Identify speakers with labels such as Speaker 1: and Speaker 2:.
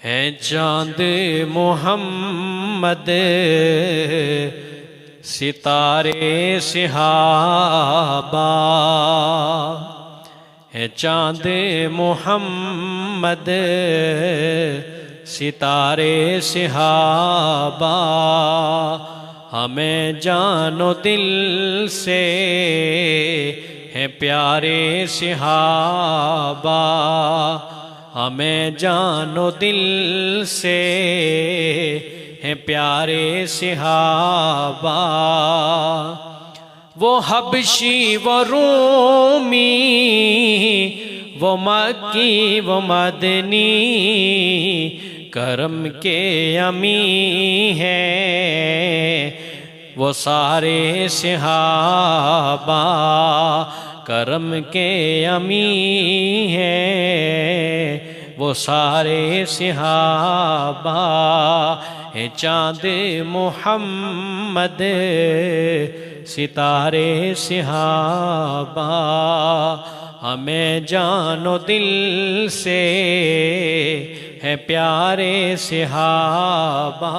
Speaker 1: ہے چاند محمد ستارے صحابہ، ہے چاند محمد ستارے صحابہ، ہمیں جان و دل سے ہے پیارے صحابہ، ہمیں جان و دل سے ہیں پیارے صحابہ۔ وہ حبشی وہ رومی، وہ مکی وہ مدنی، کرم کے امی ہیں وہ سارے صحابہ، کرم کے امی ہیں وہ سارے صحابہ۔ ہے چاند محمد ستارے صحابہ، ہمیں جان و دل سے ہے پیارے صحابہ۔